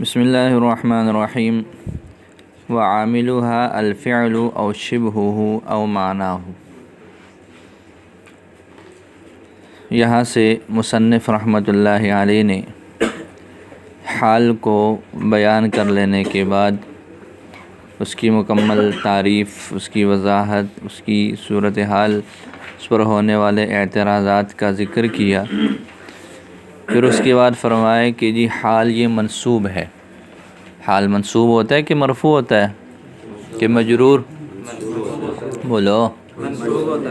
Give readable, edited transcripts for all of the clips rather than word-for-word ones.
بسم اللہ الرحمن الرحیم وعاملها الفعل او شبہہ او معناہ۔ یہاں سے مصنف رحمۃ اللہ علیہ نے حال کو بیان کر لینے کے بعد اس کی مکمل تعریف، اس کی وضاحت، اس کی صورتحال، اس پر ہونے والے اعتراضات کا ذکر کیا۔ پھر اس کے بعد فرمائے کہ جی حال یہ منصوب ہے۔ حال منصوب ہوتا ہے کہ مرفوع ہوتا ہے کہ مجرور؟ بولو،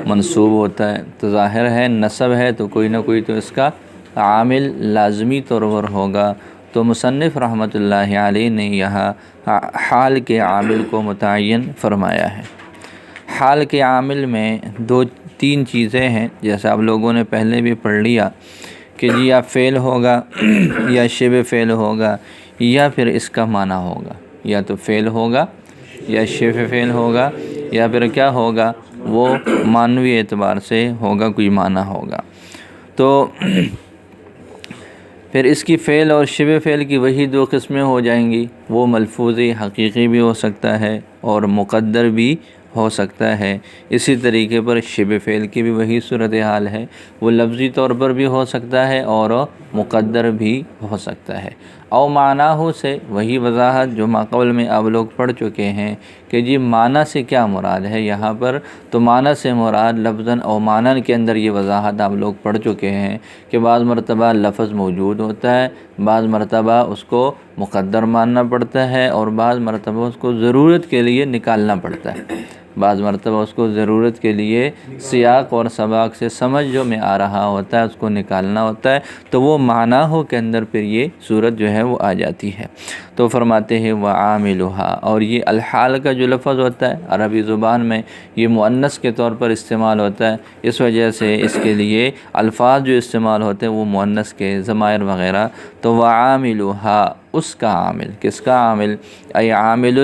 منصوب ہوتا ہے۔ تو ظاہر ہے نصب ہے تو کوئی نہ کوئی تو اس کا عامل لازمی طور پر ہوگا۔ تو مصنف رحمۃ اللہ علیہ نے یہاں حال کے عامل کو متعین فرمایا ہے۔ حال کے عامل میں تین چیزیں ہیں، جیسا آپ لوگوں نے پہلے بھی پڑھ لیا کہ جی یا فعل ہوگا یا شبہ فعل ہوگا یا پھر اس کا معنی ہوگا، یا تو فعل ہوگا یا شبہ فعل ہوگا یا پھر کیا ہوگا، وہ معنوی اعتبار سے ہوگا، کوئی معنی ہوگا۔ تو پھر اس کی فعل اور شبہ فعل کی وہی دو قسمیں ہو جائیں گی، وہ ملفوظی حقیقی بھی ہو سکتا ہے اور مقدر بھی ہو سکتا ہے۔ اسی طریقے پر شبہ فعل کی بھی وہی صورتحال ہے، وہ لفظی طور پر بھی ہو سکتا ہے اور مقدر بھی ہو سکتا ہے۔ او معناہ سے وہی وضاحت جو ماقبل میں آپ لوگ پڑھ چکے ہیں کہ جی معنی سے کیا مراد ہے یہاں پر۔ تو معنی سے مراد لفظاً او معنی کے اندر یہ وضاحت آپ لوگ پڑھ چکے ہیں کہ بعض مرتبہ لفظ موجود ہوتا ہے، بعض مرتبہ اس کو مقدر ماننا پڑتا ہے اور بعض مرتبہ اس کو ضرورت کے لیے نکالنا پڑتا ہے، بعض مرتبہ اس کو ضرورت کے لیے سیاق اور سباق سے سمجھ جو میں آ رہا ہوتا ہے اس کو نکالنا ہوتا ہے۔ تو وہ معنی ہو کے اندر پھر یہ صورت جو ہے وہ آ جاتی ہے۔ تو فرماتے ہیں وعاملها، اور یہ الحال کا جو لفظ ہوتا ہے عربی زبان میں یہ مؤنث کے طور پر استعمال ہوتا ہے، اس وجہ سے اس کے لیے الفاظ جو استعمال ہوتے ہیں وہ مؤنث کے ضمائر وغیرہ۔ تو وعاملها، اس کا عامل، کس کا عامل؟ ای عامل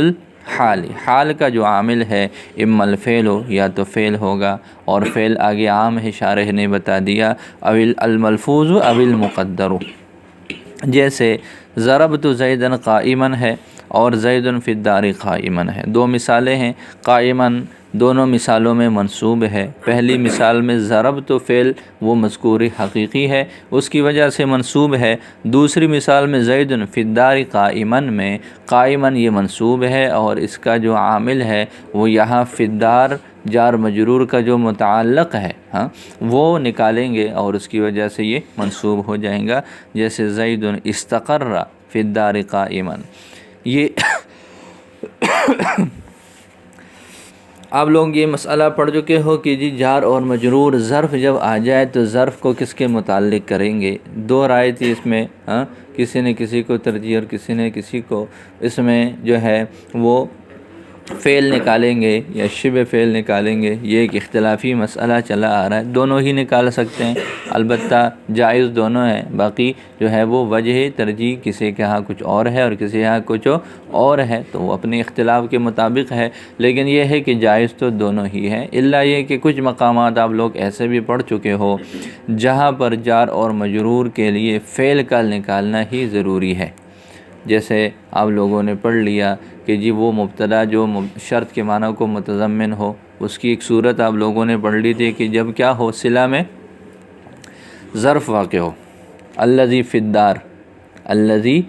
حال کا جو عامل ہے، اما الفعل ہو، یا تو فعل ہوگا، اور فعل آگے عام ہے، شارح نے بتا دیا، او الملفوظ او المقدر۔ جیسے ضربت زیدن قائما ہے اور زید فی الدار قائما ہے، دو مثالیں ہیں۔ قائما دونوں مثالوں میں منصوب ہے۔ پہلی مثال میں ضربت فعل وہ مذکور حقیقی ہے، اس کی وجہ سے منصوب ہے۔ دوسری مثال میں زید فی الدار قائما میں قائما یہ منصوب ہے اور اس کا جو عامل ہے وہ یہاں فی الدار جار مجرور کا جو متعلق ہے وہ نکالیں گے اور اس کی وجہ سے یہ منصوب ہو جائیں گا۔ جیسے زید استقر فی الدار قائما، یہ آپ لوگ یہ مسئلہ پڑھ چکے ہو کہ جی جار اور مجرور ظرف جب آ جائے تو ظرف کو کس کے متعلق کریں گے۔ دو رائے تھی اس میں، کسی نے کسی کو ترجیح اور کسی نے کسی کو، اس میں جو ہے وہ فعل نکالیں گے یا شبہ فعل نکالیں گے، یہ ایک اختلافی مسئلہ چلا آ رہا ہے۔ دونوں ہی نکال سکتے ہیں، البتہ جائز دونوں ہیں، باقی جو ہے وہ وجہ ترجیح کسی کے ہاں کچھ اور ہے اور کسی ہاں کچھ اور ہے، تو وہ اپنے اختلاف کے مطابق ہے، لیکن یہ ہے کہ جائز تو دونوں ہی ہیں، الا یہ کہ کچھ مقامات آپ لوگ ایسے بھی پڑھ چکے ہو جہاں پر جار اور مجرور کے لیے فعل کا نکالنا ہی ضروری ہے۔ جیسے آپ لوگوں نے پڑھ لیا کہ جی وہ مبتدا جو شرط کے معنی کو متضمن ہو، اس کی ایک صورت آپ لوگوں نے پڑھ لی تھی کہ جب کیا ہو، صلہ میں ظرف واقع ہو، الذی فی الدار، الذی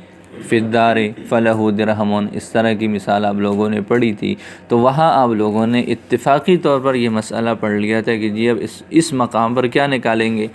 فی الدار فلہ درہم، اس طرح کی مثال آپ لوگوں نے پڑھی تھی۔ تو وہاں آپ لوگوں نے اتفاقی طور پر یہ مسئلہ پڑھ لیا تھا کہ جی اب اس مقام پر کیا نکالیں گے،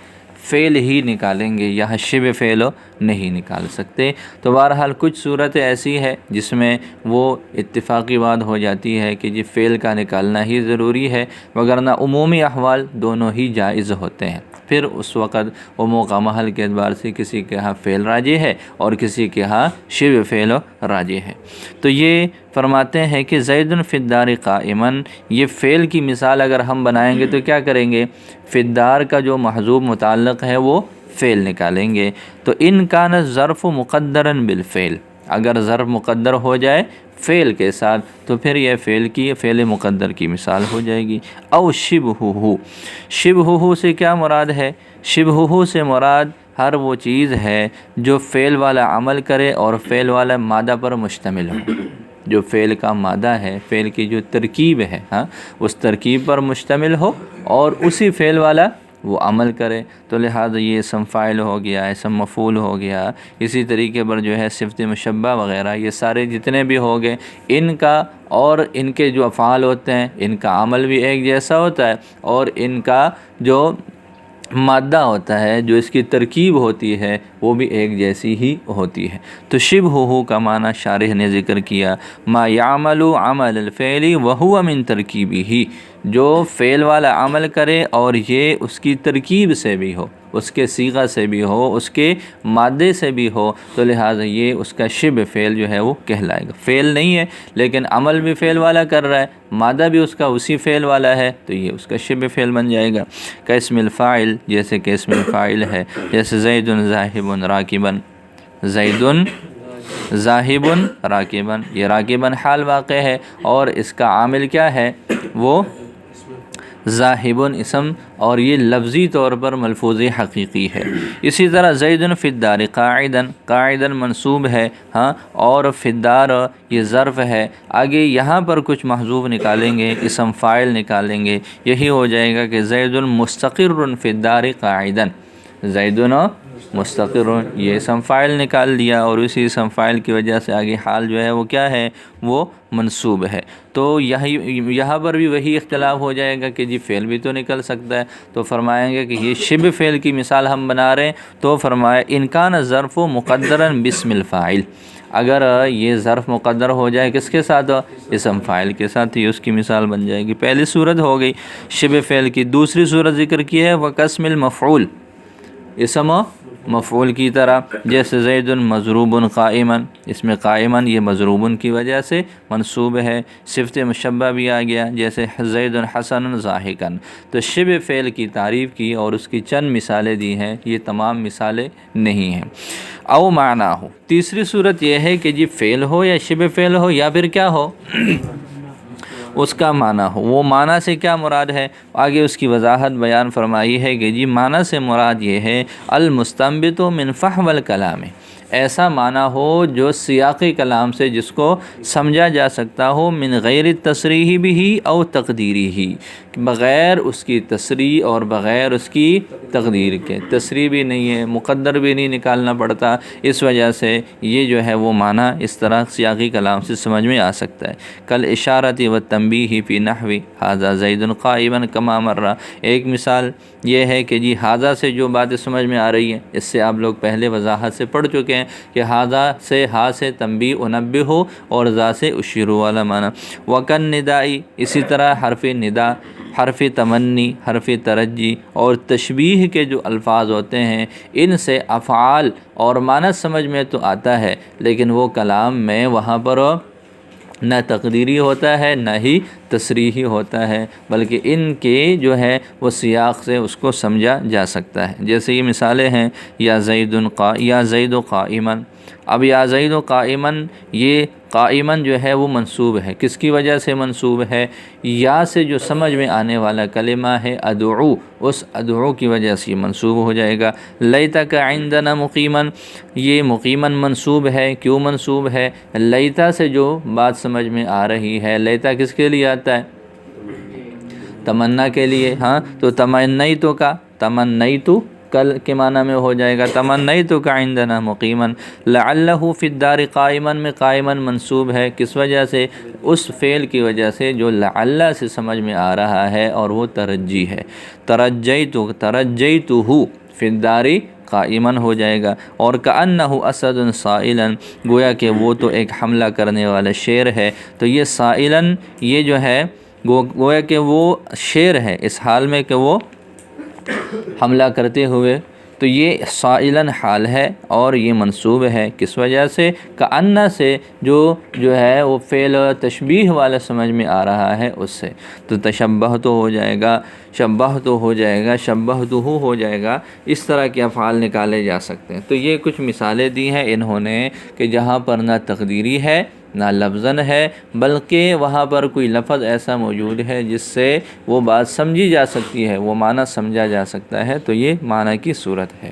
فعل ہی نکالیں گے، یہاں شبہ فعل نہیں نکال سکتے۔ تو بہرحال کچھ صورتیں ایسی ہے جس میں وہ اتفاقی بات ہو جاتی ہے کہ جی فعل کا نکالنا ہی ضروری ہے، وگرنہ عمومی احوال دونوں ہی جائز ہوتے ہیں۔ پھر اس وقت وہ موقع محل کے اعتبار سے کسی کے ہاں فعل راجح ہے اور کسی کے ہاں شبہ فعل راجح ہے۔ تو یہ فرماتے ہیں کہ زید فی الدار قائما، یہ فعل کی مثال اگر ہم بنائیں گے تو کیا کریں گے، فی الدار کا جو محذوف متعلق ہے وہ فعل نکالیں گے۔ تو ان کان الظرف مقدرا بالفعل، اگر ظرف مقدر ہو جائے فعل کے ساتھ تو پھر یہ فعل مقدر کی مثال ہو جائے گی۔ او شبہہ، شبہہ سے کیا مراد ہے؟ شبہہ سے مراد ہر وہ چیز ہے جو فعل والا عمل کرے اور فعل والا مادہ پر مشتمل ہو، جو فعل کا مادہ ہے، فعل کی جو ترکیب ہے اس ترکیب پر مشتمل ہو اور اسی فعل والا وہ عمل کرے، تو لہٰذا یہ اسم فاعل ہو گیا، اسم مفعول ہو گیا۔ اسی طریقے پر جو ہے صفت مشبہ وغیرہ یہ سارے جتنے بھی ہو گئے، ان کا اور ان کے جو افعال ہوتے ہیں ان کا عمل بھی ایک جیسا ہوتا ہے، اور ان کا جو مادہ ہوتا ہے، جو اس کی ترکیب ہوتی ہے، وہ بھی ایک جیسی ہی ہوتی ہے۔ تو شبہہ کا معنی شارح نے ذکر کیا، ما یعمل عمل الفعل وہو من ترکیبہ، جو فعل والا عمل کرے اور یہ اس کی ترکیب سے بھی ہو، اس کے صیغہ سے بھی ہو، اس کے مادے سے بھی ہو، تو لہٰذا یہ اس کا شبہ فعل جو ہے وہ کہلائے گا۔ فعل نہیں ہے لیکن عمل بھی فعل والا کر رہا ہے، مادہ بھی اس کا اسی فعل والا ہے، تو یہ اس کا شبہ فعل بن جائے گا۔ کا اسم الفاعل، جیسے کہ اسم الفاعل ہے، جیسے زید ذاہب راکبا، زید ذاہب راکبا، یہ راکبا حال واقع ہے اور اس کا عامل کیا ہے؟ وہ ذاہب اسم، اور یہ لفظی طور پر ملفوظ حقیقی ہے۔ اسی طرح زید فی الدار قاعدا، قاعدا منصوب ہے اور فی الدار یہ ظرف ہے۔ آگے یہاں پر کچھ محذوف نکالیں گے، اسم فاعل نکالیں گے، یہی ہو جائے گا کہ زید مستقر فی الدار قاعدا، زید مستقر، یہ اسم فاعل نکال دیا اور اسی اسم فاعل کی وجہ سے آگے حال جو ہے وہ کیا ہے؟ وہ منصوب ہے۔ تو یہاں پر بھی وہی اختلاف ہو جائے گا کہ جی فعل بھی تو نکل سکتا ہے، تو فرمائیں گے کہ یہ شبہ فعل کی مثال ہم بنا رہے ہیں، تو فرمایا ان کان ظرف مقدرا باسم الفاعل، اگر یہ ظرف مقدر ہو جائے کس کے ساتھ؟ اسم فاعل کے ساتھ، ہی اس کی مثال بن جائے گی۔ پہلی صورت ہو گئی شبہ فعل کی۔ دوسری صورت ذکر کی ہے وقسم المفعول، اسم مفعول کی طرح، جیسے زید مضروب قائما، اس میں قائما یہ مضروب کی وجہ سے منصوب ہے۔ صفت مشبہ بھی آ گیا، جیسے زید حسن ضاحکا۔ تو شبہ فعل کی تعریف کی اور اس کی چند مثالیں دی ہیں، یہ تمام مثالیں نہیں ہیں۔ او معنی ہو، تیسری صورت یہ ہے کہ جی فعل ہو یا شبہ فعل ہو یا پھر کیا ہو، اس کا معنی ہو۔ وہ معنی سے کیا مراد ہے؟ آگے اس کی وضاحت بیان فرمائی ہے کہ جی معنی سے مراد یہ ہے المستنبت من فحوى الکلام، ایسا معنی ہو جو سیاقی کلام سے جس کو سمجھا جا سکتا ہو، من غیر تصریح بھی او تقدیری ہی، بغیر اس کی تصریح اور بغیر اس کی تقدیر کے، تصریح بھی نہیں ہے، مقدر بھی نہیں نکالنا پڑتا، اس وجہ سے یہ جو ہے وہ معنی اس طرح سیاقی کلام سے سمجھ میں آ سکتا ہے۔ کل اشارت و تنبیہ فی نحو ھذا زید قائما کما مر، ایک مثال یہ ہے کہ جی ھذا سے جو باتیں سمجھ میں آ رہی ہیں، اس سے آپ لوگ پہلے وضاحت سے پڑھ چکے ہیں کہ ھذا سے ہا سے تنبیہ انبہ ہو اور ذا سے اشیرو والا معنی۔ وکن ندائی، اسی طرح حرف ندا، حرف تمنی، حرف ترجی اور تشبیہ کے جو الفاظ ہوتے ہیں، ان سے افعال اور معنی سمجھ میں تو آتا ہے، لیکن وہ کلام میں وہاں پر نہ تقدیری ہوتا ہے نہ ہی تصریحی ہوتا ہے، بلکہ ان کے جو ہے وہ سیاق سے اس کو سمجھا جا سکتا ہے۔ جیسے یہ مثالیں ہیں یا زید قائما، اب یا زید قائما، یہ قائما جو ہے وہ منصوب ہے، کس کی وجہ سے منصوب ہے؟ یا سے جو سمجھ میں آنے والا کلمہ ہے ادعو، اس ادعو کی وجہ سے یہ منصوب ہو جائے گا۔ لیتک عندنا مقیما، یہ مقیما منصوب ہے، کیوں منصوب ہے؟ لیتا سے جو بات سمجھ میں آ رہی ہے، لیتا کس کے لیے آتا ہے؟ تمنا کے لیے، تو تمنیتو کا، تمنیتو کل کے معنی میں ہو جائے گا، تمنیتو کا عندنا مقیما۔ لعلہ فی الدار قائما میں قائما منصوب ہے، کس وجہ سے؟ اس فعل کی وجہ سے جو لعلہ سے سمجھ میں آ رہا ہے اور وہ ترجی ہے۔ ترجیتہ فی الدار قائما ہو جائے گا۔ اور کأنہ اسد صائلا، گویا کہ وہ تو ایک حملہ کرنے والا شیر ہے، تو یہ صائلا یہ جو ہے گویا کہ وہ شیر ہے اس حال میں کہ وہ حملہ کرتے ہوئے، تو یہ صائلا حال ہے اور یہ منصوب ہے، کس وجہ سے؟ کأن سے جو ہے وہ فعل تشبیہ والا سمجھ میں آ رہا ہے اس سے، تو تشبہ تو ہو جائے گا، شبہ تو ہو جائے گا، شبہ تو ہو جائے گا، اس طرح کے افعال نکالے جا سکتے ہیں۔ تو یہ کچھ مثالیں دی ہیں انہوں نے کہ جہاں پر نہ تقدیری ہے نہ لفظاً ہے، بلکہ وہاں پر کوئی لفظ ایسا موجود ہے جس سے وہ بات سمجھی جا سکتی ہے، وہ معنی سمجھا جا سکتا ہے، تو یہ معنی کی صورت ہے۔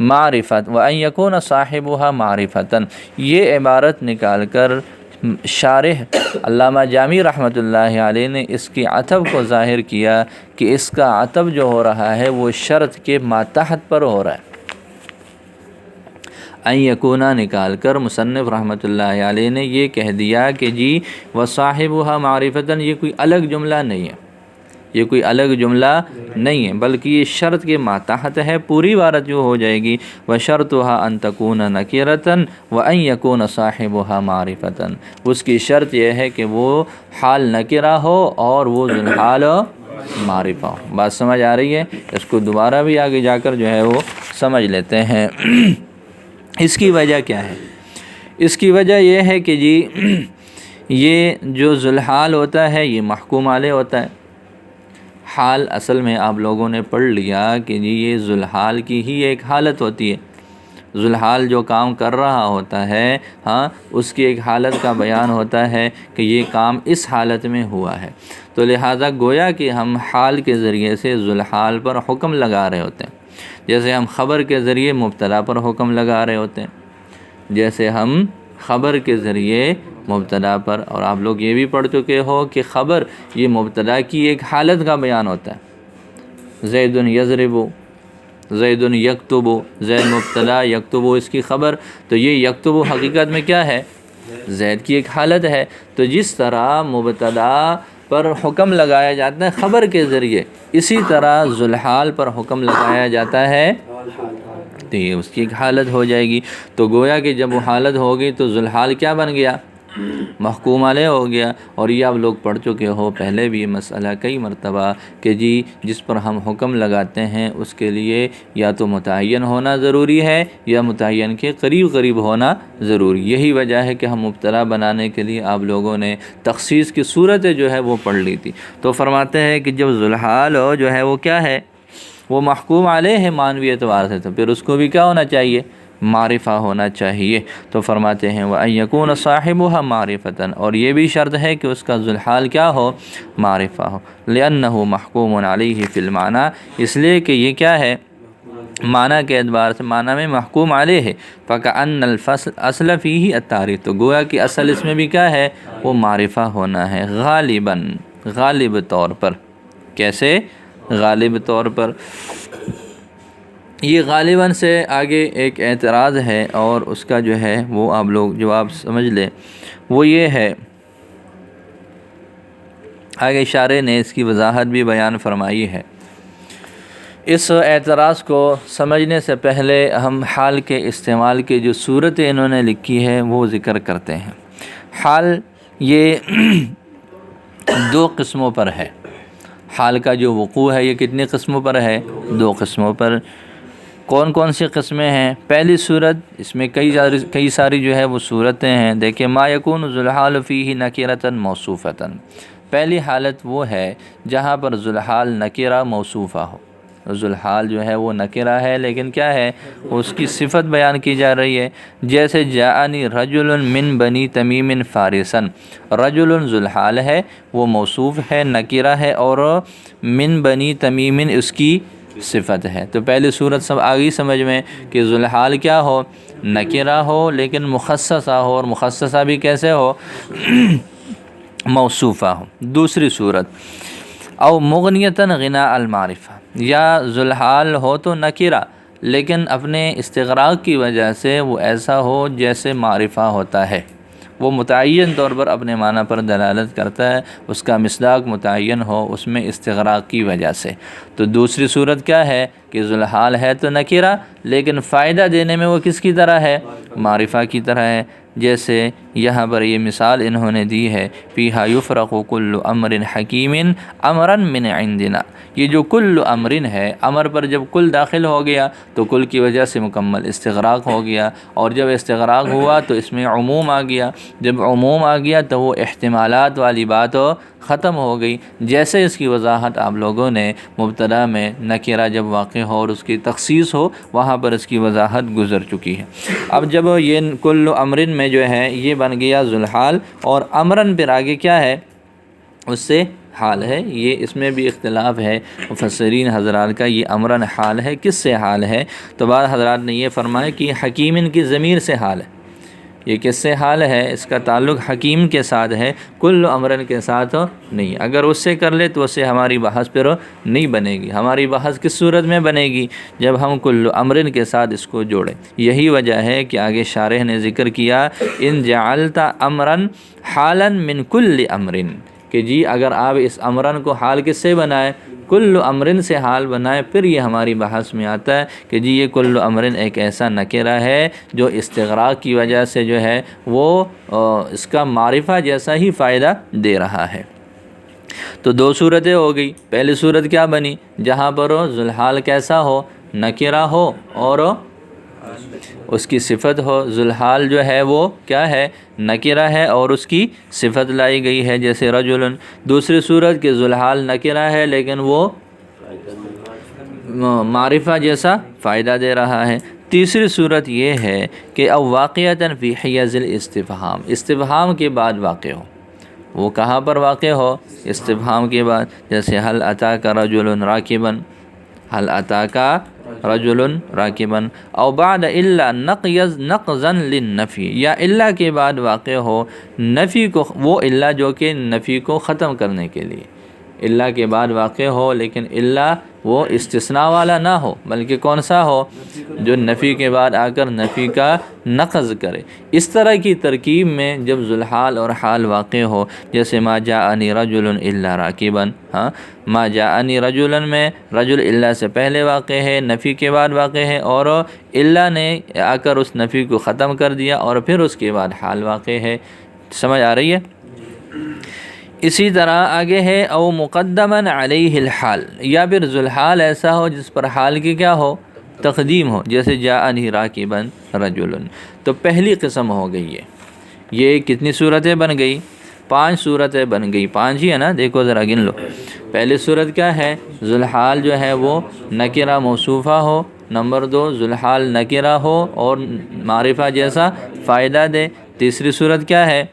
معرفت و ان یکون صاحبها معرفتاً، یہ عبارت نکال کر شارح علامہ جامی رحمۃ اللہ علیہ نے اس کی عطف کو ظاہر کیا کہ اس کا عطف جو ہو رہا ہے وہ شرط کے ماتحت پر ہو رہا ہے۔ ان یکونا نکال کر مصنف رحمۃ اللہ علیہ نے یہ کہہ دیا کہ جی وصاحبها معرفتاً، یہ کوئی الگ جملہ نہیں ہے، یہ کوئی الگ جملہ نہیں ہے، بلکہ یہ شرط کے ماتحت ہے۔ پوری عبارت جو ہو جائے گی وشرطها ان تکون نکرۃ وان یکون صاحبها معرفتاً، اس کی شرط یہ ہے کہ وہ حال نکرہ ہو اور وہ ذوالحال معرفہ ہو۔ بات سمجھ آ رہی ہے؟ اس کو دوبارہ بھی آگے جا کر جو ہے وہ سمجھ لیتے ہیں۔ اس کی وجہ کیا ہے؟ اس کی وجہ یہ ہے کہ جی یہ جو ذوالحال ہوتا ہے یہ محکوم علیہ ہوتا ہے۔ حال اصل میں آپ لوگوں نے پڑھ لیا کہ جی یہ ذوالحال کی ہی ایک حالت ہوتی ہے۔ ذوالحال جو کام کر رہا ہوتا ہے اس کی ایک حالت کا بیان ہوتا ہے کہ یہ کام اس حالت میں ہوا ہے، تو لہٰذا گویا کہ ہم حال کے ذریعے سے ذوالحال پر حکم لگا رہے ہوتے ہیں، جیسے ہم خبر کے ذریعے مبتدا پر حکم لگا رہے ہوتے ہیں، جیسے ہم خبر کے ذریعے مبتدا پر، اور آپ لوگ یہ بھی پڑھ چکے ہو کہ خبر یہ مبتدا کی ایک حالت کا بیان ہوتا ہے۔ زید یضرب، زید یکتب، زید مبتدا، یکتب اس کی خبر، تو یہ یکتب حقیقت میں کیا ہے؟ زید کی ایک حالت ہے۔ تو جس طرح مبتدا پر حکم لگایا جاتا ہے خبر کے ذریعے، اسی طرح ذوالحال پر حکم لگایا جاتا ہے تو یہ اس کی ایک حالت ہو جائے گی۔ تو گویا کہ جب وہ حالت ہوگی تو ذوالحال کیا بن گیا؟ محکوم علیہ ہو گیا۔ اور یہ آپ لوگ پڑھ چکے ہو پہلے بھی یہ مسئلہ کئی مرتبہ کہ جی جس پر ہم حکم لگاتے ہیں اس کے لیے یا تو متعین ہونا ضروری ہے یا متعین کے قریب قریب ہونا ضروری۔ یہی وجہ ہے کہ ہم مبتدا بنانے کے لیے آپ لوگوں نے تخصیص کی صورت جو ہے وہ پڑھ لی تھی۔ تو فرماتے ہیں کہ جب ذوالحال ہو جو ہے وہ کیا ہے؟ وہ محکوم علیہ ہے معنوی اعتبار سے، تو پھر اس کو بھی کیا ہونا چاہیے؟ معرفہ ہونا چاہیے۔ تو فرماتے ہیں وَأَن يَكُونَ صَاحِبُهَا مَعْرِفَةً، اور یہ بھی شرط ہے کہ اس کا ذوالحال کیا ہو؟ معرفہ ہو۔ لِأَنَّهُ مَحْكُومٌ عَلَيْهِ فِي الْمَعْنَى، اس لیے کہ یہ کیا ہے؟ معنی کے اعتبار سے معنی میں محکوم علیہ ہے۔ فَكَأَنَّ الْأَصْلَ فِيهِ التَّعْرِيف، تو گویا کہ اصل اس میں بھی کیا ہے؟ وہ معرفہ ہونا ہے، غالباً، غالب طور پر۔ کیسے؟ غالب طور پر۔ یہ غالباً سے آگے ایک اعتراض ہے اور اس کا جو ہے وہ آپ لوگ جواب سمجھ لیں، وہ یہ ہے، آگے شارح نے اس کی وضاحت بھی بیان فرمائی ہے۔ اس اعتراض کو سمجھنے سے پہلے ہم حال کے استعمال کی جو صورتیں انہوں نے لکھی ہے وہ ذکر کرتے ہیں۔ حال یہ دو قسموں پر ہے۔ حال کا جو وقوع ہے یہ کتنی قسموں پر ہے؟ دو قسموں پر۔ کون کون سی قسمیں ہیں؟ پہلی صورت، اس میں کئی ساری جو ہے وہ صورتیں ہیں، دیکھیں ما یکون ذوالحال فیہ نکرۃ موصوفۃ، پہلی حالت وہ ہے جہاں پر ذوالحال نکرہ موصوفہ ہو۔ ذوالحال جو ہے وہ نکرہ ہے لیکن کیا ہے؟ اس کی صفت بیان کی جا رہی ہے، جیسے جاءنی رجل من بنی تمیم فارسا، رجل ذوالحال ہے، وہ موصوف ہے، نکرہ ہے، اور من بنی تمیم اس کی صفت ہے۔ تو پہلی صورت سب آگئی سمجھ میں کہ ذوالحال کیا ہو؟ نکرہ ہو لیکن مخصصہ ہو، اور مخصصہ بھی کیسے ہو؟ موصوفہ ہو۔ دوسری صورت او مغنیتاً غناء المعرفہ، یا ذوالحال ہو تو نکرہ لیکن اپنے استغراق کی وجہ سے وہ ایسا ہو جیسے معرفہ ہوتا ہے، وہ متعین طور پر اپنے معنی پر دلالت کرتا ہے، اس کا مصداق متعین ہو اس میں استغراق کی وجہ سے۔ تو دوسری صورت کیا ہے کہ ذوالحال ہے تو نکرہ لیکن فائدہ دینے میں وہ کس کی طرح ہے؟ معرفہ کی طرح ہے۔ جیسے یہاں پر یہ مثال انہوں نے دی ہے فیہا یفرق کل امر حکیم امرا من عندنا، یہ جو کل امر ہے، امر پر جب کل داخل ہو گیا تو کل کی وجہ سے مکمل استغراق ہو گیا، اور جب استغراق ہوا تو اس میں عموم آ گیا، جب عموم آ گیا تو وہ احتمالات والی بات ختم ہو گئی۔ جیسے اس کی وضاحت آپ لوگوں نے مبتدا میں نکرہ جب واقع ہو اور اس کی تخصیص ہو وہاں پر اس کی وضاحت گزر چکی ہے۔ اب جب یہ کل امرن میں جو ہے یہ بن گیا ذوالحال، اور امرن پھر آگے کیا ہے؟ اس سے حال ہے، یہ اس میں بھی اختلاف ہے مفسرین حضرات کا، یہ امرن حال ہے، کس سے حال ہے؟ تو بعض حضرات نے یہ فرمایا کہ حکیمن کی ضمیر سے حال ہے، یہ کس سے حال ہے؟ اس کا تعلق حکیم کے ساتھ ہے، کل امرن کے ساتھ نہیں۔ اگر اس سے کر لے تو اس سے ہماری بحث پھر نہیں بنے گی۔ ہماری بحث کس صورت میں بنے گی؟ جب ہم کل امرن کے ساتھ اس کو جوڑیں۔ یہی وجہ ہے کہ آگے شارح نے ذکر کیا ان جعلت امرن حالا من کل امرن، کہ جی اگر آپ اس امرن کو حال کس سے بنائیں؟ کل امرن سے حال بنائے، پھر یہ ہماری بحث میں آتا ہے کہ جی یہ کل امرن ایک ایسا نکرہ ہے جو استغراق کی وجہ سے جو ہے وہ اس کا معرفہ جیسا ہی فائدہ دے رہا ہے۔ تو دو صورتیں ہو گئی۔ پہلی صورت کیا بنی؟ جہاں پر ذوالحال کیسا ہو؟ نکرہ ہو اور اس کی صفت ہو۔ ذوالحال جو ہے وہ کیا ہے؟ نکرہ ہے اور اس کی صفت لائی گئی ہے، جیسے رجل۔ دوسری صورت کہ ذوالحال نکرہ ہے لیکن وہ معرفہ جیسا فائدہ دے رہا ہے۔ تیسری صورت یہ ہے کہ او واقعتاً فی حیز الاستفہام، استفہام کے بعد واقع ہو۔ وہ کہاں پر واقع ہو؟ استفہام کے بعد، جیسے حل اتاک رجل راکبا، حل اتاک رجل راکبا، او بعد الا نقضا للنفی، یا الا کے بعد واقع ہو نفی کو، وہ الا جو کہ نفی کو ختم کرنے کے لیے، الا کے بعد واقع ہو لیکن الا وہ استثناء والا نہ ہو بلکہ کون سا ہو؟ جو نفی کے بعد آ کر نفی کا نقض کرے۔ اس طرح کی ترکیب میں جب ذوالحال اور حال واقع ہو، جیسے ما جاءنی رجل الا راکبا، ما جاءنی رجلا میں رجل الا سے پہلے واقع ہے، نفی کے بعد واقع ہے، اور الا نے آ کر اس نفی کو ختم کر دیا اور پھر اس کے بعد حال واقع ہے۔ سمجھ آ رہی ہے؟ اسی طرح آگے ہے او مقدما علیہ الحال، یا پھر ذوالحال ایسا ہو جس پر حال کی کیا ہو؟ تقدیم ہو، جیسے جاءنی راکبا رجل۔ تو پہلی قسم ہو گئی ہے۔ یہ کتنی صورتیں بن گئی؟ 5 صورتیں بن گئی، 5 ہی ہے نا، دیکھو ذرا گن لو۔ پہلی صورت کیا ہے؟ ذوالحال جو ہے وہ نکرہ موصوفہ ہو۔ نمبر 2 ذوالحال نکرہ ہو اور معرفہ جیسا فائدہ دے۔ تیسری صورت کیا ہے؟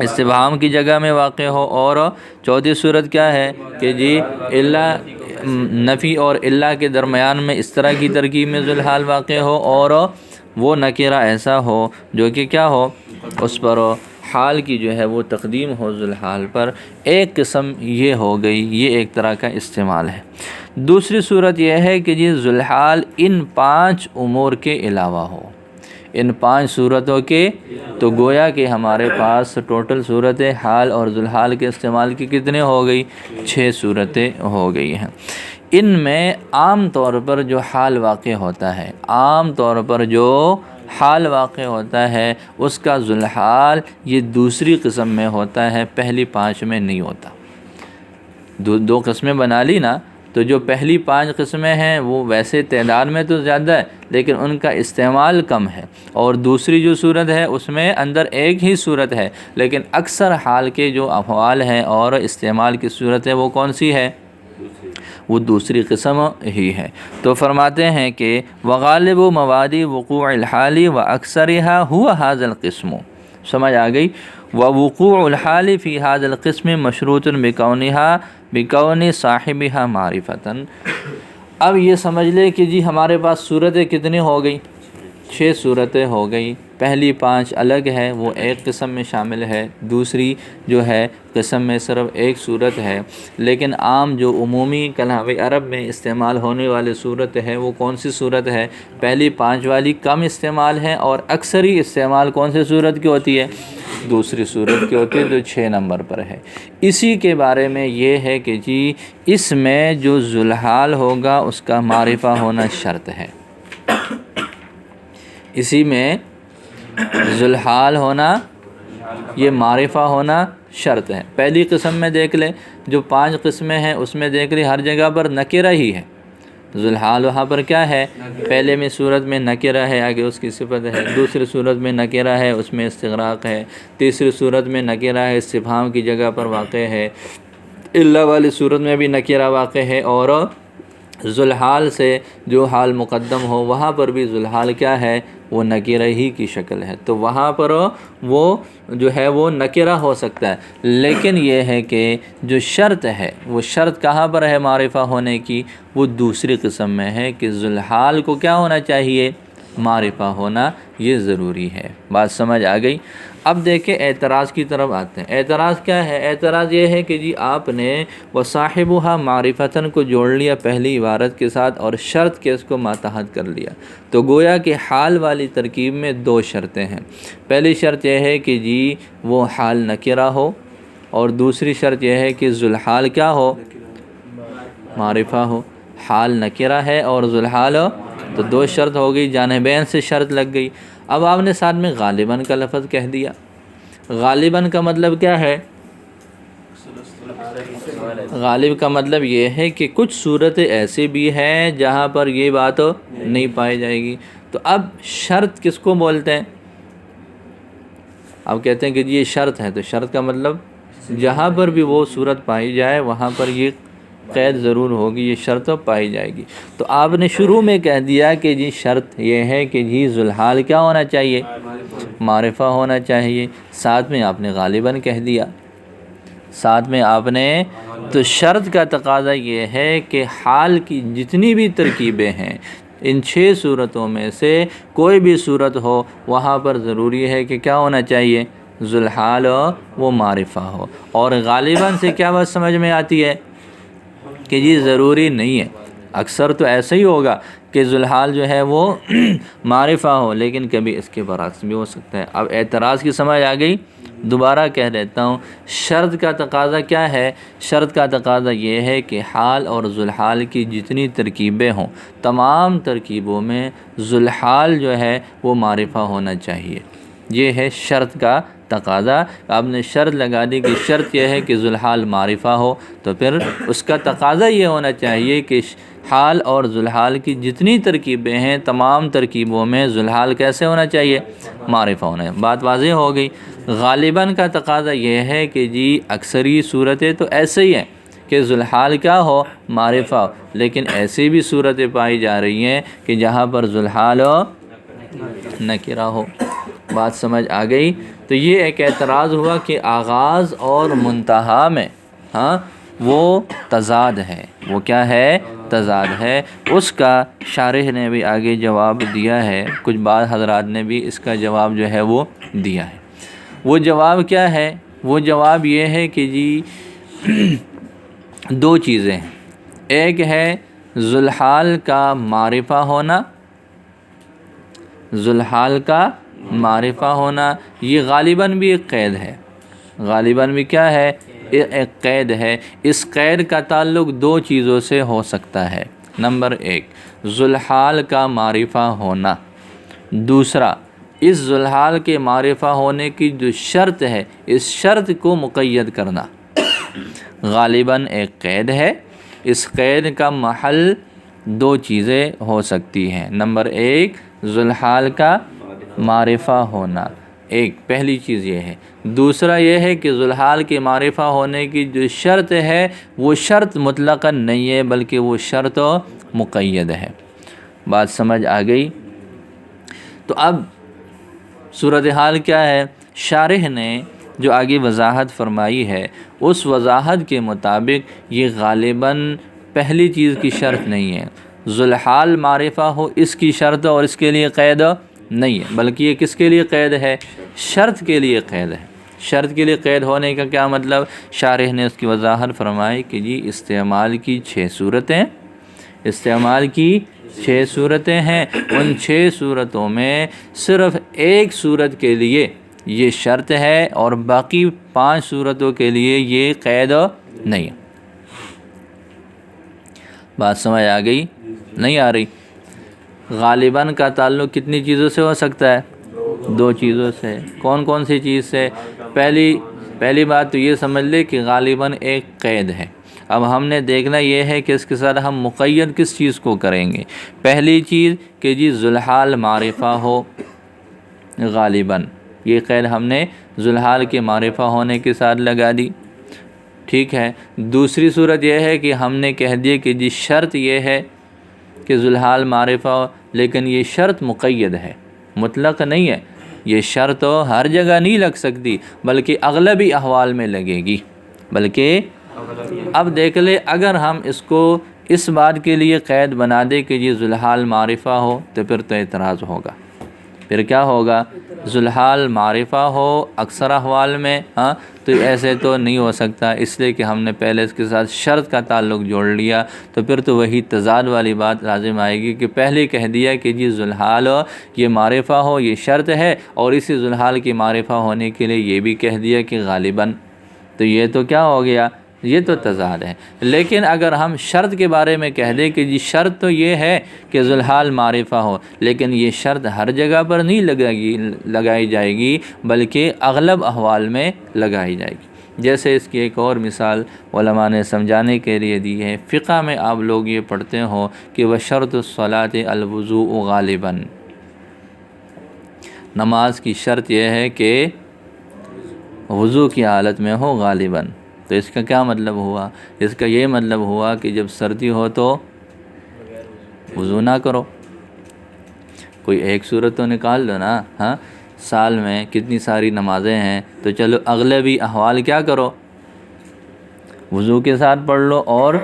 استفہام کی جگہ میں واقع ہو۔ اور چوتھی صورت کیا ہے کہ جی الا، نفی اور الا کے درمیان میں اس طرح کی ترکیب میں ذوالحال واقع ہو اور وہ نکرہ ایسا ہو جو کہ کیا ہو؟ اس پر حال کی جو ہے وہ تقدیم ہو ذوالحال پر۔ ایک قسم یہ ہو گئی، یہ ایک طرح کا استعمال ہے۔ دوسری صورت یہ ہے کہ جی ذوالحال ان 5 امور کے علاوہ ہو، ان 5 صورتوں کے، تو گویا کہ ہمارے پاس ٹوٹل صورتیں حال اور ذوالحال کے استعمال کی کتنے ہو گئی؟ 6 صورتیں ہو گئی ہیں۔ ان میں عام طور پر جو حال واقع ہوتا ہے، عام طور پر جو حال واقع ہوتا ہے اس کا ذوالحال یہ دوسری قسم میں ہوتا ہے، پہلی 5 میں نہیں ہوتا۔ دو قسمیں بنا لی نا، تو جو پہلی 5 قسمیں ہیں وہ ویسے تعداد میں تو زیادہ ہے لیکن ان کا استعمال کم ہے، اور دوسری جو صورت ہے اس میں اندر ایک ہی صورت ہے لیکن اکثر حال کے جو افعال ہیں اور استعمال کی صورت ہے وہ کون سی ہے؟ وہ دوسری قسم ہی ہے۔ تو فرماتے ہیں کہ وغالب مواد وقوع الحال و اکثرها هو هذا القسم، سمجھ آ گئی؟ ووقوع الحال فی هذا القسم مشروط بکون صاحبها معرفتاً۔ اب یہ سمجھ لے کہ جی ہمارے پاس صورتیں کتنی ہو گئی؟ 6 صورتیں ہو گئی۔ پہلی 5 الگ ہے، وہ ایک قسم میں شامل ہے، دوسری جو ہے قسم میں صرف ایک صورت ہے، لیکن عام جو عمومی کلام عرب میں استعمال ہونے والی صورت ہے وہ کون سی صورت ہے؟ پہلی 5 والی کم استعمال ہے، اور اکثری استعمال کون سی صورت کی ہوتی ہے؟ دوسری صورت کی ہوتی ہے، جو 6 نمبر پر ہے۔ اسی کے بارے میں یہ ہے کہ جی اس میں جو ذوالحال ہوگا اس کا معرفہ ہونا شرط ہے، اسی میں ذوالحال ہونا، یہ معرفہ ہونا شرط ہے۔ پہلی قسم میں دیکھ لیں، جو 5 قسمیں ہیں اس میں دیکھ لیں ہر جگہ پر نکرہ ہی ہے۔ ذوالحال وہاں پر کیا ہے؟ پہلے میں صورت میں نکرہ ہے، آگے اس کی صفت ہے۔ دوسری صورت میں نکرہ ہے، اس میں استغراق ہے۔ تیسری صورت میں نکرہ ہے، استفہام کی جگہ پر واقع ہے۔ الا والی صورت میں بھی نکرہ واقع ہے، اور ذوالحال سے جو حال مقدم ہو وہاں پر بھی ذوالحال کیا ہے، وہ نکرہ ہی کی شکل ہے، تو وہاں پر وہ جو ہے وہ نکرہ ہو سکتا ہے۔ لیکن یہ ہے کہ جو شرط ہے وہ شرط کہاں پر ہے معرفہ ہونے کی، وہ دوسری قسم میں ہے کہ ذوالحال کو کیا ہونا چاہیے، معرفہ ہونا یہ ضروری ہے۔ بات سمجھ آ گئی؟ اب دیکھیں اعتراض کی طرف آتے ہیں۔ اعتراض کیا ہے؟ اعتراض یہ ہے کہ جی آپ نے وصاحبها معرفتاً کو جوڑ لیا پہلی عبارت کے ساتھ اور شرط کے اس کو ماتحت کر لیا، تو گویا کہ حال والی ترکیب میں دو شرطیں ہیں۔ پہلی شرط یہ ہے کہ جی وہ حال نکرہ ہو، اور دوسری شرط یہ ہے کہ ذوالحال کیا ہو، معرفہ ہو۔ حال نکرہ ہے اور ذوالحال ہو، تو دو شرط ہو گئی، جانبین سے شرط لگ گئی۔ اب آپ نے ساتھ میں غالباً کا لفظ کہہ دیا۔ غالباً کا مطلب کیا ہے؟ غالب کا مطلب یہ ہے کہ کچھ صورتیں ایسی بھی ہیں جہاں پر یہ بات نہیں پائی جائے گی۔ تو اب شرط کس کو بولتے ہیں؟ اب کہتے ہیں کہ یہ شرط ہے، تو شرط کا مطلب جہاں پر بھی وہ صورت پائی جائے وہاں پر یہ قید ضرور ہوگی، یہ شرط پائی جائے گی۔ تو آپ نے شروع میں کہہ دیا کہ جی شرط یہ ہے کہ جی ذوالحال کیا ہونا چاہیے، معرفہ ہونا چاہیے، ساتھ میں آپ نے غالباً کہہ دیا، ساتھ میں آپ نے، تو شرط کا تقاضا یہ ہے کہ حال کی جتنی بھی ترکیبیں ہیں ان 6 صورتوں میں سے کوئی بھی صورت ہو وہاں پر ضروری ہے کہ کیا ہونا چاہیے، ذوالحال ہو، وہ معرفہ ہو۔ اور غالباً سے کیا بات سمجھ میں آتی ہے کہ جی ضروری نہیں ہے، اکثر تو ایسا ہی ہوگا کہ ذوالحال جو ہے وہ معرفہ ہو، لیکن کبھی اس کے برعکس بھی ہو سکتا ہے۔ اب اعتراض کی سمجھ آ گئی؟ دوبارہ کہہ دیتا ہوں، شرط کا تقاضا کیا ہے؟ شرط کا تقاضا یہ ہے کہ حال اور ذوالحال کی جتنی ترکیبیں ہوں تمام ترکیبوں میں ذوالحال جو ہے وہ معرفہ ہونا چاہیے، یہ ہے شرط کا تقاضا۔ آپ نے شرط لگا دی کہ شرط یہ ہے کہ ذوالحال معرفہ ہو، تو پھر اس کا تقاضا یہ ہونا چاہیے کہ حال اور ذوالحال کی جتنی ترکیبیں ہیں تمام ترکیبوں میں ذوالحال کیسے ہونا چاہیے، معرفہ ہونا ہے۔ بات واضح ہو گئی؟ غالباً کا تقاضا یہ ہے کہ جی اکثری صورتیں تو ایسے ہی ہیں کہ ذوالحال کیا ہو، معرفہ ہو، لیکن ایسی بھی صورتیں پائی جا رہی ہیں کہ جہاں پر ذوالحال ہو، نکرہ ہو۔ بات سمجھ آ گئی؟ تو یہ ایک اعتراض ہوا کہ آغاز اور منتہا میں وہ تضاد ہے، وہ کیا ہے، تضاد ہے۔ اس کا شارح نے بھی آگے جواب دیا ہے، کچھ بعض حضرات نے بھی اس کا جواب جو ہے وہ دیا ہے۔ وہ جواب کیا ہے؟ وہ جواب یہ ہے کہ جی دو چیزیں ہیں، ایک ہے ذوالحال کا معرفہ ہونا، ذوالحال کا معرفہ ہونا، یہ غالباً بھی ایک قید ہے، غالباً بھی کیا ہے، ایک قید ہے۔ اس قید کا تعلق دو چیزوں سے ہو سکتا ہے، نمبر 1 ذوالحال کا معرفہ ہونا، دوسرا اس ذوالحال کے معرفہ ہونے کی جو شرط ہے اس شرط کو مقید کرنا۔ غالباً ایک قید ہے، اس قید کا محل دو چیزیں ہو سکتی ہیں، نمبر 1 ذوالحال کا معرفہ ہونا، ایک پہلی چیز یہ ہے، دوسرا یہ ہے کہ ذوالحال کے معرفہ ہونے کی جو شرط ہے وہ شرط مطلقاً نہیں ہے بلکہ وہ شرط مقید ہے۔ بات سمجھ آ گئی؟ تو اب صورتحال کیا ہے؟ شارح نے جو آگے وضاحت فرمائی ہے اس وضاحت کے مطابق یہ غالباً پہلی چیز کی شرط نہیں ہے، ذوالحال معرفہ ہو اس کی شرط اور اس کے لیے قید نہیں ہے، بلکہ یہ کس کے لیے قید ہے؟ شرط کے لیے قید ہے۔ شرط کے لیے قید ہونے کا کیا مطلب؟ شارح نے اس کی وضاحت فرمائی کہ جی استعمال کی 6 صورتیں، استعمال کی 6 صورتیں ہیں، ان 6 صورتوں میں صرف ایک صورت کے لیے یہ شرط ہے اور باقی 5 صورتوں کے لیے یہ قید نہیں ہے۔ بات سمجھ آ گئی؟ نہیں آ رہی؟ غالباً کا تعلق کتنی چیزوں سے ہو سکتا ہے؟ 2 چیزوں سے۔ کون کون سی چیز سے؟ پہلی بات تو یہ سمجھ لے کہ غالباً ایک قید ہے۔ اب ہم نے دیکھنا یہ ہے کہ اس کے ساتھ ہم مقید کس چیز کو کریں گے۔ پہلی چیز کہ جی ذوالحال معرفہ ہو، غالباً یہ قید ہم نے ذوالحال کے معرفہ ہونے کے ساتھ لگا دی، ٹھیک ہے۔ دوسری صورت یہ ہے کہ ہم نے کہہ دیا کہ جی شرط یہ ہے کہ ذوالحال معرفہ ہو، لیکن یہ شرط مقید ہے، مطلق نہیں ہے۔ یہ شرط ہر جگہ نہیں لگ سکتی، بلکہ اغلبی احوال میں لگے گی، بلکہ اب دیکھ لے اگر ہم اس کو اس بات کے لیے قید بنا دے کہ یہ ذوالحال معرفہ ہو تو پھر تو اعتراض ہوگا۔ پھر کیا ہوگا؟ ذوالحال معرفہ ہو اکثر احوال میں، ہاں تو ایسے تو نہیں ہو سکتا، اس لیے کہ ہم نے پہلے اس کے ساتھ شرط کا تعلق جوڑ لیا، تو پھر تو وہی تضاد والی بات لازم آئے گی کہ پہلے کہہ دیا کہ جی ذوالحال یہ معرفہ ہو یہ شرط ہے، اور اسی ذوالحال کی معرفہ ہونے کے لیے یہ بھی کہہ دیا کہ غالباً، تو یہ تو کیا ہو گیا؟ یہ تو تضاد ہے۔ لیکن اگر ہم شرط کے بارے میں کہہ دیں کہ جی شرط تو یہ ہے کہ ذوالحال معرفہ ہو، لیکن یہ شرط ہر جگہ پر نہیں لگائی جائے گی، بلکہ اغلب احوال میں لگائی جائے گی۔ جیسے اس کی ایک اور مثال علماء نے سمجھانے کے لیے دی ہے، فقہ میں آپ لوگ یہ پڑھتے ہو کہ وشرط الصلاۃ الوضوء غالباً، نماز کی شرط یہ ہے کہ وضو کی حالت میں ہو غالباً۔ تو اس کا کیا مطلب ہوا؟ اس کا یہ مطلب ہوا کہ جب سردی ہو تو وضو نہ کرو۔ کوئی ایک صورت تو نکال دو نا، ہاں سال میں کتنی ساری نمازیں ہیں، تو چلو اغلبی احوال کیا کرو؟ وضو کے ساتھ پڑھ لو، اور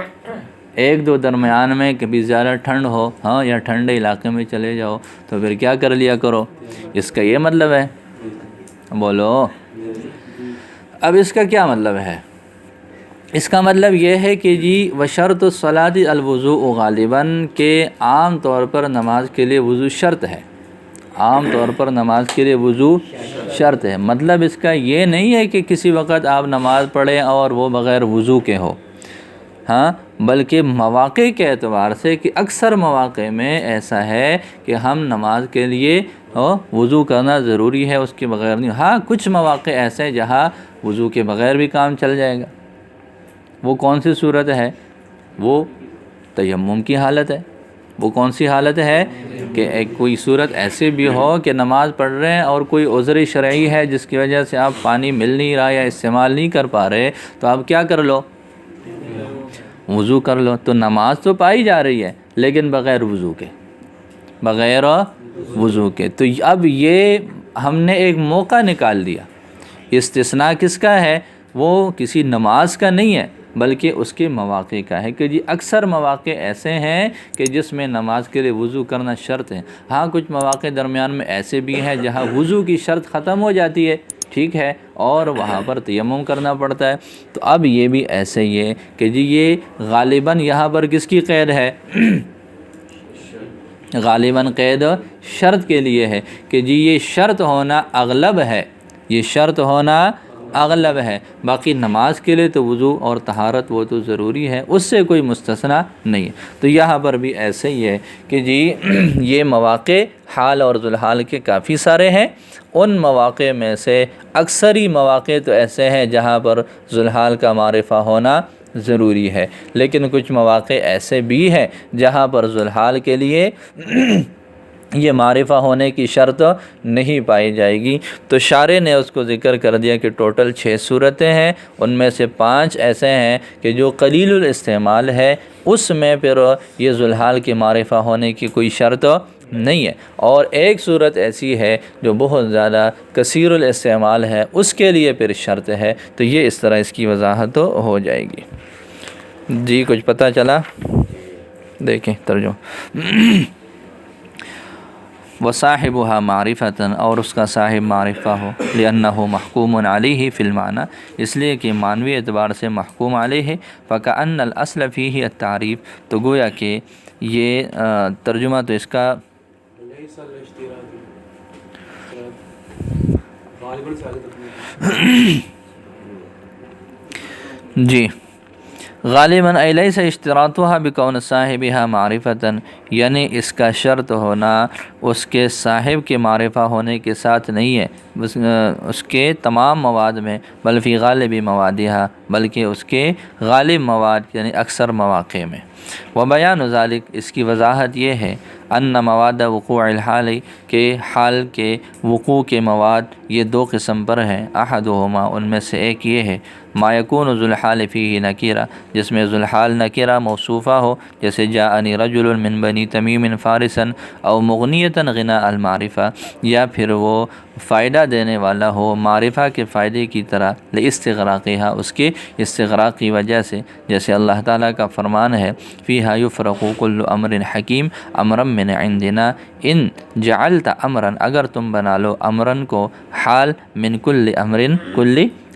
ایک دو درمیان میں کبھی زیادہ ٹھنڈ ہو، ہاں یا ٹھنڈے علاقے میں چلے جاؤ تو پھر کیا کر لیا کرو۔ اس کا یہ مطلب ہے؟ بولو اب اس کا کیا مطلب ہے؟ اس کا مطلب یہ ہے کہ جی وشرط الصلاۃ الوضوء غالباً کہ عام طور پر نماز کے لیے وضو شرط ہے، عام طور پر نماز کے لیے وضو شرط ہے۔ مطلب اس کا یہ نہیں ہے کہ کسی وقت آپ نماز پڑھیں اور وہ بغیر وضو کے ہو، ہاں بلکہ مواقع کے اعتبار سے کہ اکثر مواقع میں ایسا ہے کہ ہم نماز کے لیے وضو کرنا ضروری ہے، اس کے بغیر نہیں۔ ہاں کچھ مواقع ایسے ہیں جہاں وضو کے بغیر بھی کام چل جائے گا۔ وہ کون سی صورت ہے؟ وہ تیمم کی حالت ہے۔ وہ کون سی حالت ہے؟ کہ ایک کوئی صورت ایسے بھی ہو کہ نماز پڑھ رہے ہیں اور کوئی عذر شرعی ہے جس کی وجہ سے آپ پانی مل نہیں رہا یا استعمال نہیں کر پا رہے، تو آپ کیا کر لو؟ وضو کر لو۔ تو نماز تو پائی جا رہی ہے لیکن بغیر وضو کے، بغیر وضو کے۔ تو اب یہ ہم نے ایک موقع نکال دیا۔ استثناء کس کا ہے؟ وہ کسی نماز کا نہیں ہے بلکہ اس کے مواقع کا ہے کہ جی اکثر مواقع ایسے ہیں کہ جس میں نماز کے لیے وضو کرنا شرط ہے۔ ہاں کچھ مواقع درمیان میں ایسے بھی ہیں جہاں وضو کی شرط ختم ہو جاتی ہے، ٹھیک ہے، اور وہاں پر تیمم کرنا پڑتا ہے۔ تو اب یہ بھی ایسے ہی ہے کہ جی یہ غالباً یہاں پر کس کی قید ہے؟ غالباً قید شرط کے لیے ہے کہ جی یہ شرط ہونا اغلب ہے، یہ شرط ہونا اغلب ہے، باقی نماز کے لیے تو وضو اور طہارت وہ تو ضروری ہے، اس سے کوئی مستثنیٰ نہیں ہے۔ تو یہاں پر بھی ایسے ہی ہے کہ جی یہ مواقع حال اور ذوالحال کے کافی سارے ہیں، ان مواقع میں سے اکثری مواقع تو ایسے ہیں جہاں پر ذوالحال کا معرفہ ہونا ضروری ہے، لیکن کچھ مواقع ایسے بھی ہیں جہاں پر ذوالحال کے لیے یہ معرفہ ہونے کی شرط نہیں پائی جائے گی۔ تو شارح نے اس کو ذکر کر دیا کہ ٹوٹل 6 صورتیں ہیں، ان میں سے 5 ایسے ہیں کہ جو قلیل الاستعمال ہے، اس میں پھر یہ ذوالحال کے معرفہ ہونے کی کوئی شرط نہیں ہے، اور ایک صورت ایسی ہے جو بہت زیادہ کثیر الاستعمال ہے، اس کے لیے پھر شرط ہے۔ تو یہ اس طرح اس کی وضاحت ہو جائے گی۔ جی کچھ پتہ چلا؟ دیکھیں ترجمہ۔ وصاحبها معرفة، اور اس کا صاحب معرفہ ہو، لأنه محکوم علیہ فی المعنی، اس لیے کہ معنوی اعتبار سے محکوم علیہ ہے، فکأن الاصل فیہ التعریف، تو گویا کہ یہ ترجمہ تو اس کا جی غالباً ای لیس اشتراطها بکون صاحبها معرفتاً، یعنی اس کا شرط ہونا اس کے صاحب کے معرفہ ہونے کے ساتھ نہیں ہے، اس کے تمام مواد میں، بل فی غالب موادہا، بلکہ اس کے غالب مواد یعنی اکثر مواقع میں۔ وبیان ذالک، اس کی وضاحت یہ ہے، ان مواد وقوع الحال، کہ حال کے وقوع کے مواد یہ دو قسم پر ہیں۔ احدہما، ان میں سے ایک یہ ہے، ما یکون ذو الحال فیہ نکیرہ، جس میں ذو الحال نکیرہ موصوفہ ہو، جیسے جاءنی رجل من بنی تمیم فارسا، او مغنیتا غناء المعرفہ، یا پھر وہ فائدہ دینے والا ہو معرفہ کے فائدے کی طرح، لاستغراقہا، اس کے استغراق کی وجہ سے، جیسے اللہ تعالیٰ کا فرمان ہے، فیہا یفرق کل امر حکیم امرا من عندنا ان جعلت امرا، اگر تم بنا لو امرن کو حال من کل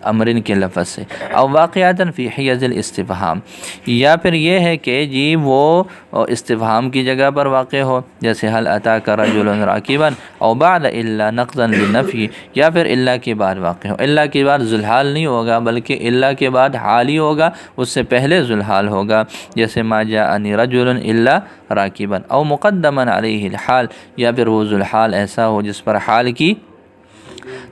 امرن کے لفظ سے، او واقعاتاً فی حیز الاستفہام، یا پھر یہ ہے کہ جی وہ استفہام کی جگہ پر واقع ہو، جیسے حل اتاک رجل راکبا، او بعد الا نقضا للنفی، یا پھر الا کے بعد واقع ہو۔ الا کے بعد ذو الحال نہیں ہوگا، بلکہ الا کے بعد حال ہی ہوگا، اس سے پہلے ذو الحال ہوگا، جیسے ما جاءنی رجل الا راکبا، او مقدما علیہ الحال، یا پھر وہ ذو الحال ایسا ہو جس پر حال کی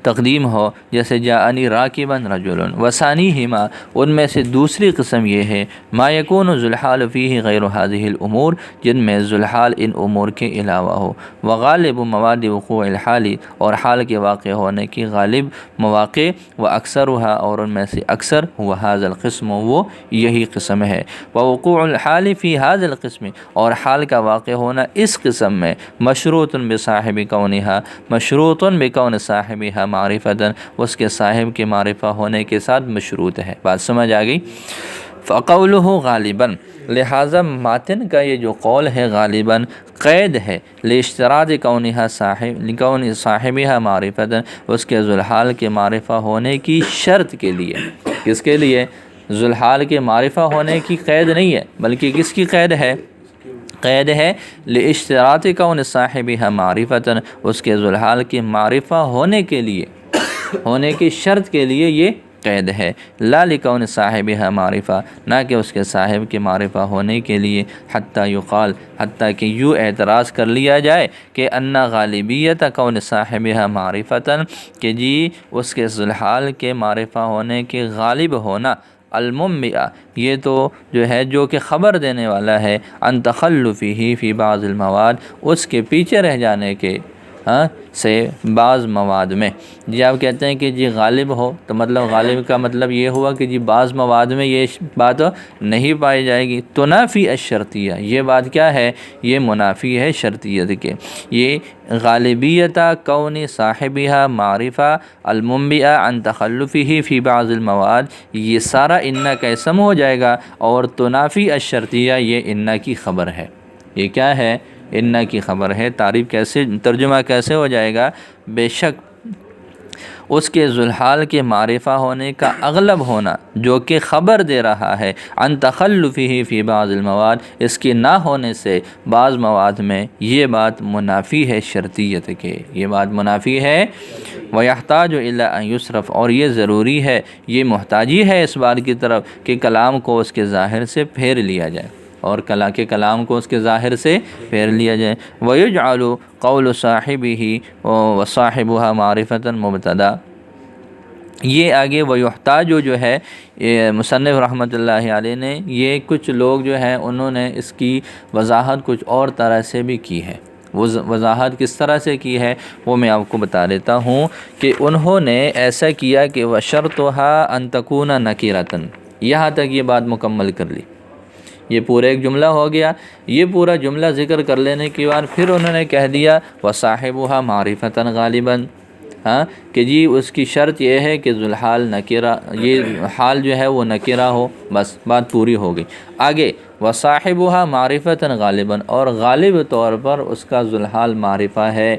تقدیم ہو، جیسے جاءنی راکبا رجل۔ وثانیہما، ان میں سے دوسری قسم یہ ہے، ما یکون ذو الحال فیہ غیر ہذہ الامور، جن میں ذو الحال ان امور کے علاوہ ہو۔ وغالب مواد وقوع الحال، اور حال کے واقع ہونے کی غالب مواقع، واکثرها، اور ان میں سے اکثر، وہذا القسم، وہ یہی قسم ہے۔ ووقوع الحال فی ھذا القسم، اور حال کا واقع ہونا اس قسم میں، مشروط بصاحب کونہا، مشروط بکون صاحبہا معرفتاً، اس کے صاحب کے معرفہ ہونے کے ساتھ مشروط ہے۔ بات سمجھ آ گئی؟ فقولہ غالباً، لہٰذا ماتن کا یہ جو قول ہے غالباً قید ہے، لاشتراط کونہا لکون صاحبہا معرفتاً، اس کے ذو الحال کے معرفہ ہونے کی شرط کے لیے۔ کس کے لیے؟ ذو الحال کے معرفہ ہونے کی قید نہیں ہے، بلکہ کس کی قید ہے؟ قید ہے لاشتراط کون صاحبہا معرفتاً، اس کے ذو الحال کے معرفہ ہونے کے لیے، ہونے کی شرط کے لیے یہ قید ہے، لا لکون صاحبہا معرفہ، نہ کہ اس کے صاحب کے معرفہ ہونے کے لیے، حتیٰ یقال، حتیٰ کہ یوں اعتراض کر لیا جائے کہ ان غالبیت کون صاحبہا معرفتاً، کہ جی اس کے ذو الحال کے معرفہ ہونے کے غالب ہونا، المنبئ، یہ تو جو ہے جو کہ خبر دینے والا ہے، عن تخلفہ فی بعض المواد، اس کے پیچھے رہ جانے کے سے بعض مواد میں۔ جی آپ کہتے ہیں کہ جی غالب ہو، تو مطلب غالب کا مطلب یہ ہوا کہ جی بعض مواد میں یہ بات نہیں پائی جائے گی، تنافی الشرطیہ، یہ بات کیا ہے؟ یہ منافی ہے شرطیت کے۔ یہ غالبیت کون صاحبہ معرفہ المنبئ عن تخلفہ فی بعض المواد، یہ سارا انا کا اسم ہو جائے گا، اور تنافی الشرطیہ یہ انا کی خبر ہے۔ یہ کیا ہے؟ انا کی خبر ہے۔ تعریف کیسے، ترجمہ کیسے ہو جائے گا؟ بے شک اس کے ذو الحال کے معرفہ ہونے کا اغلب ہونا، جو کہ خبر دے رہا ہے، عن تخلفہ فی بعض المواد، اس کے نہ ہونے سے بعض مواد میں، یہ بات منافی ہے شرطیت کے، یہ بات منافی ہے۔ وَيَحْتَاجُ إِلَىٰ أَن يُصْرَفَ، اور یہ ضروری ہے، یہ محتاجی ہے اس بات کی طرف کہ کلام کو اس کے ظاہر سے پھیر لیا جائے، اور کلام کو اس کے ظاہر سے پھیر لیا جائے۔ وَيُجْعَلُ قَوْلُ صَاحِبِهِ وَصَاحِبُهَا مَعْرِفَةً مُبْتَدَا، یہ آگے وَيُحْتَاجُ جو ہے مصنف رحمۃ اللہ علیہ نے، یہ کچھ لوگ جو ہیں انہوں نے اس کی وضاحت کچھ اور طرح سے بھی کی ہے۔ وہ وضاحت کس طرح سے کی ہے وہ میں آپ کو بتا دیتا ہوں، کہ انہوں نے ایسا کیا کہ وَشَرْطُهَا أَن تَكُونَ نَكِرَةً، یہاں تک یہ بات مکمل کر لی، یہ پورا ایک جملہ ہو گیا۔ یہ پورا جملہ ذکر کر لینے کے بعد پھر انہوں نے کہہ دیا وصاحبها معرفتاً غالباً، کہ جی اس کی شرط یہ ہے کہ ذو الحال نکرہ، یہ حال جو ہے وہ نکرہ ہو، بس بات پوری ہو گئی۔ آگے وصاحبها معرفتاً غالباً، اور غالب طور پر اس کا ذو الحال معرفہ ہے،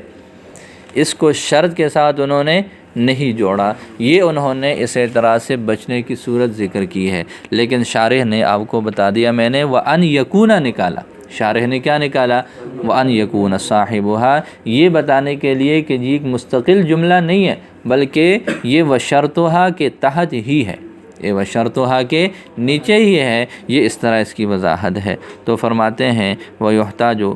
اس کو شرط کے ساتھ انہوں نے نہیں جوڑا۔ یہ انہوں نے اس اعتراض سے بچنے کی صورت ذکر کی ہے، لیکن شارح نے آپ کو بتا دیا میں نے، وَأَن يَكُونَ نکالا، شارح نے کیا نکالا؟ وَأَن يَكُونَ صَاحِبُهَا، یہ بتانے کے لیے کہ جی ایک مستقل جملہ نہیں ہے، بلکہ یہ وَشَرْطُهَا کے تحت ہی ہے، یہ وَشَرْطُهَا کے نیچے ہی ہے، یہ اس طرح اس کی وضاحت ہے۔ تو فرماتے ہیں وَيُحْتَاجُ،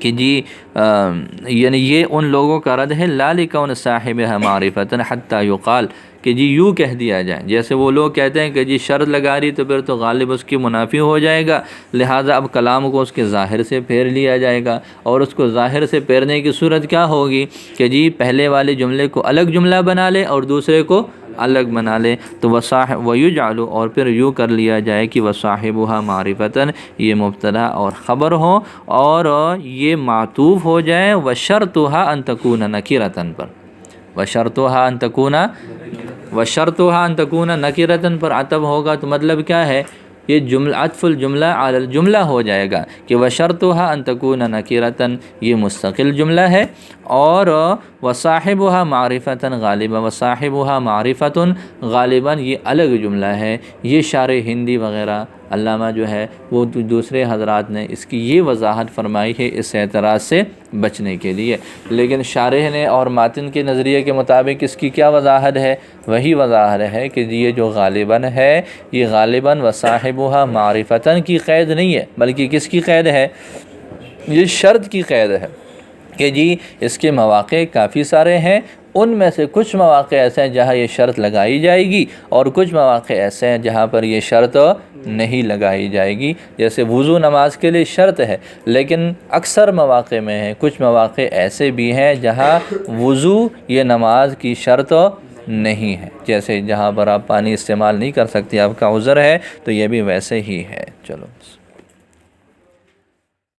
کہ جی یعنی یہ ان لوگوں کا رد ہے لا لکون صاحبہ معرفتاً حتی یقال، کہ جی یوں کہہ دیا جائے، جیسے وہ لوگ کہتے ہیں کہ جی شرط لگا رہی تو پھر تو غالب اس کی منافی ہو جائے گا، لہٰذا اب کلام کو اس کے ظاہر سے پھیر لیا جائے گا، اور اس کو ظاہر سے پھیرنے کی صورت کیا ہوگی کہ جی پہلے والے جملے کو الگ جملہ بنا لے اور دوسرے کو الگ بنا لے، تو وَيُجْعَلُ، اور پھر یوں کر لیا جائے کہ وَصَاحِبُهَا مَعْرِفَةً، یہ مبتدا اور خبر ہو اور یہ معطوف ہو جائے وَشَرْطُهَا أَن تَكُونَ نَكِرَةً پر، وَشَرْطُهَا أَن تَكُونَ نَكِرَةً پر عطف ہوگا، تو مطلب کیا ہے، یہ جملہ عطف الجملہ علی الجملہ ہو جائے گا کہ وَشَرْطُهَا أَن تَكُونَ نَكِرَةً، یہ مستقل جملہ ہے، اور وَصَاحِبُهَا مَعْرِفَةً غالباً، وَصَاحِبُهَا مَعْرِفَةٌ غالباً یہ الگ جملہ ہے۔ یہ شارح ہندی وغیرہ علامہ جو ہے وہ دوسرے حضرات نے اس کی یہ وضاحت فرمائی ہے اس اعتراض سے بچنے کے لیے، لیکن شارح نے اور ماتن کے نظریے کے مطابق اس کی کیا وضاحت ہے، وہی وضاحت ہے کہ یہ جو غالباً ہے یہ غالباً وصاحبها معرفتاً کی قید نہیں ہے، بلکہ کس کی قید ہے، یہ شرط کی قید ہے کہ جی اس کے مواقع کافی سارے ہیں، ان میں سے کچھ مواقع ایسے ہیں جہاں یہ شرط لگائی جائے گی اور کچھ مواقع ایسے ہیں جہاں پر یہ شرط نہیں لگائی جائے گی، جیسے وضو نماز کے لیے شرط ہے لیکن اکثر مواقع میں ہے، کچھ مواقع ایسے بھی ہیں جہاں وضو یہ نماز کی شرط نہیں ہے، جیسے جہاں پر آپ پانی استعمال نہیں کر سکتے، آپ کا عذر ہے، تو یہ بھی ویسے ہی ہے۔ چلو